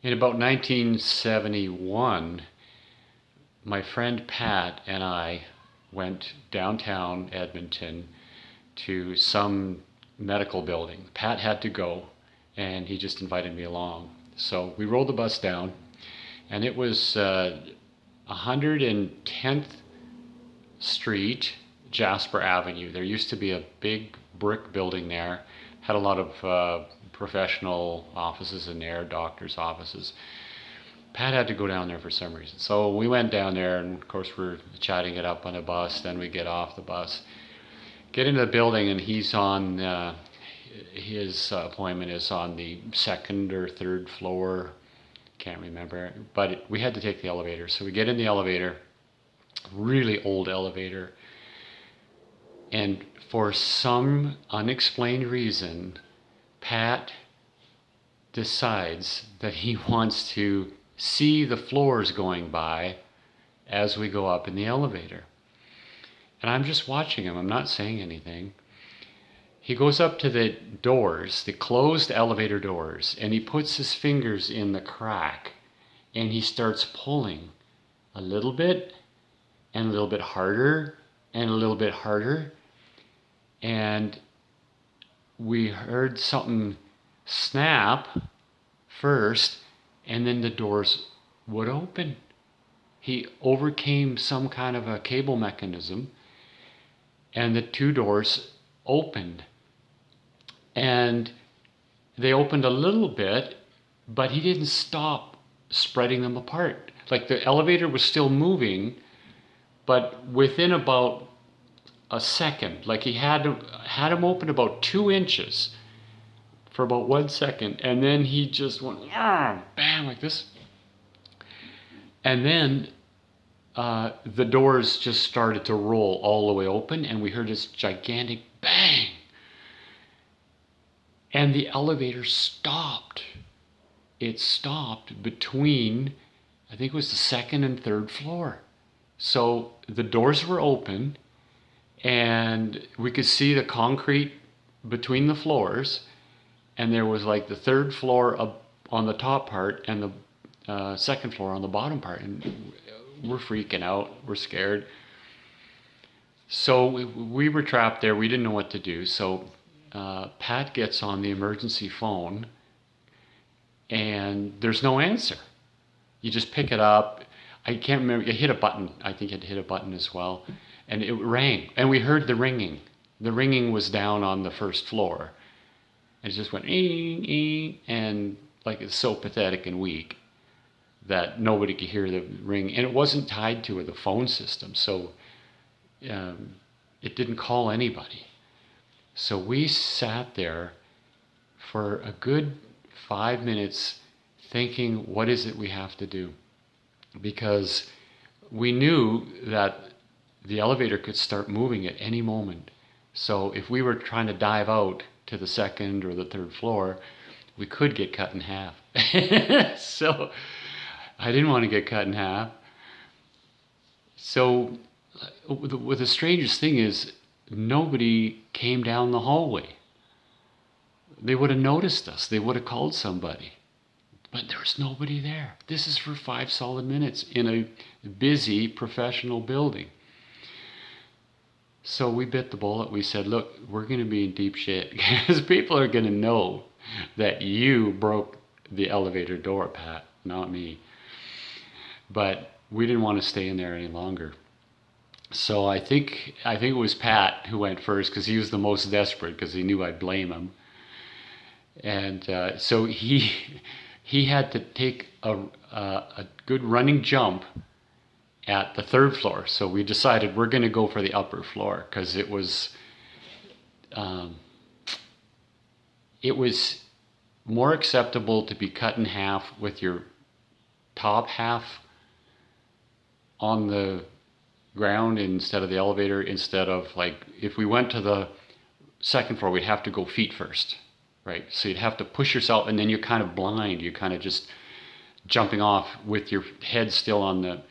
In about 1971, my friend Pat and I went downtown Edmonton to some medical building. Pat had to go, and he just invited me along. So we rode the bus down, and it was 110th Street, Jasper Avenue. There used to be a big brick building there, had a lot of professional offices in there, doctors' offices. Pat had to go down there for some reason. So we went down there, and of course we're chatting it up on a bus. Then we get off the bus, get into the building, and he's on, his appointment is on the second or third floor. Can't remember. But we had to take the elevator. So we get in the elevator, really old elevator. And for some unexplained reason, Pat decides that he wants to see the floors going by as we go up in the elevator. And I'm just watching him. I'm not saying anything. He goes up to the doors, the closed elevator doors, and he puts his fingers in the crack and he starts pulling a little bit and a little bit harder and a little bit harder. And we heard something snap first, and then the doors would open. He overcame some kind of a cable mechanism, and the two doors opened. And they opened a little bit, but he didn't stop spreading them apart. Like the elevator was still moving, but within about a second, like he had them open about 2 inches for about 1 second, and then he just went bam like this, and then the doors just started to roll all the way open, and we heard this gigantic bang, and the elevator stopped. It stopped between, I think it was the second and third floor. So the doors were open, and we could see the concrete between the floors, and there was like the third floor up on the top part and the second floor on the bottom part, and we're freaking out, we're scared. So we were trapped there. We didn't know what to do. So Pat gets on the emergency phone, and there's no answer. You just pick it up. I can't remember. You hit a button. I think it hit a button as well, and it rang. And we heard the ringing. The ringing was down on the first floor. It just went ee, ee, and like it's so pathetic and weak that nobody could hear the ring. And it wasn't tied to the phone system, so it didn't call anybody. So we sat there for a good 5 minutes thinking, what is it we have to do? Because we knew that the elevator could start moving at any moment. So if we were trying to dive out to the second or the third floor, we could get cut in half. So I didn't want to get cut in half. So the strangest thing is, nobody came down the hallway. They would have noticed us. They would have called somebody. But there's nobody there. This is for 5 solid minutes in a busy professional building. So we bit the bullet. We said, look, we're going to be in deep shit because people are going to know that you broke the elevator door, Pat, not me. But we didn't want to stay in there any longer. So I think it was Pat who went first because he was the most desperate because he knew I'd blame him. And so he had to take a good running jump at the third floor. So we decided we're going to go for the upper floor because it was more acceptable to be cut in half with your top half on the ground instead of the elevator, instead of, like, if we went to the second floor, we'd have to go feet first, right? So you'd have to push yourself, and then you're kind of blind. You're kind of just jumping off with your head still on the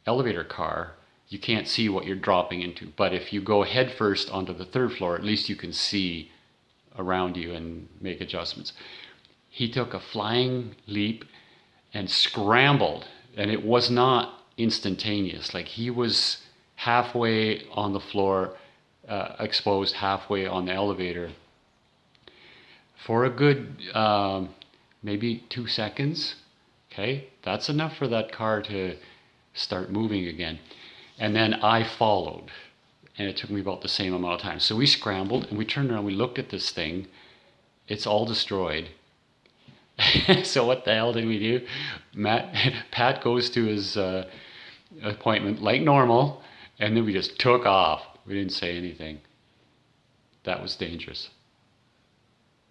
elevator car. You can't see what you're dropping into. But if you go head first onto the third floor, at least you can see around you and make adjustments. he took a flying leap and scrambled, and it was not instantaneous. Like he was halfway on the floor, exposed halfway on the elevator for a good maybe 2 seconds. Okay, that's enough for that car to start moving again. And then I followed, and it took me about the same amount of time. So we scrambled and we turned around, we looked at this thing. It's all destroyed. So what the hell did we do? Pat goes to his appointment like normal, and then we just took off. We didn't say anything. That was dangerous.